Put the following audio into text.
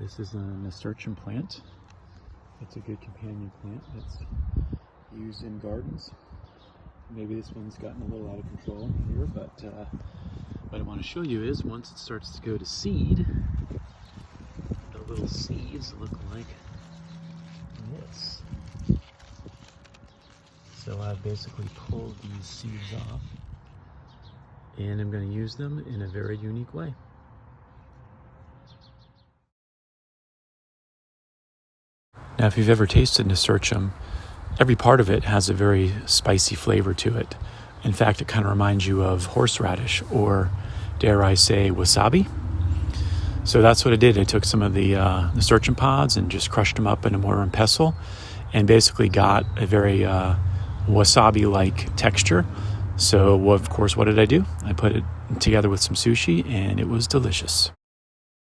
This is a Nasturtium plant. It's a good companion plant that's used in gardens. Maybe this one's gotten a little out of control here, but what I want to show you is once it starts to go to seed, the little seeds look like this. So I've basically pulled these seeds off, and I'm going to use them in a very unique way. Now, if you've ever tasted Nasturtium, every part of it has a very spicy flavor to it. In fact, it kind of reminds you of horseradish, or dare I say, wasabi. So that's what I did. I took some of the Nasturtium pods and just crushed them up in a mortar and pestle, and basically got a very wasabi-like texture. So, of course, what did I do? I put it together with some sushi, and it was delicious.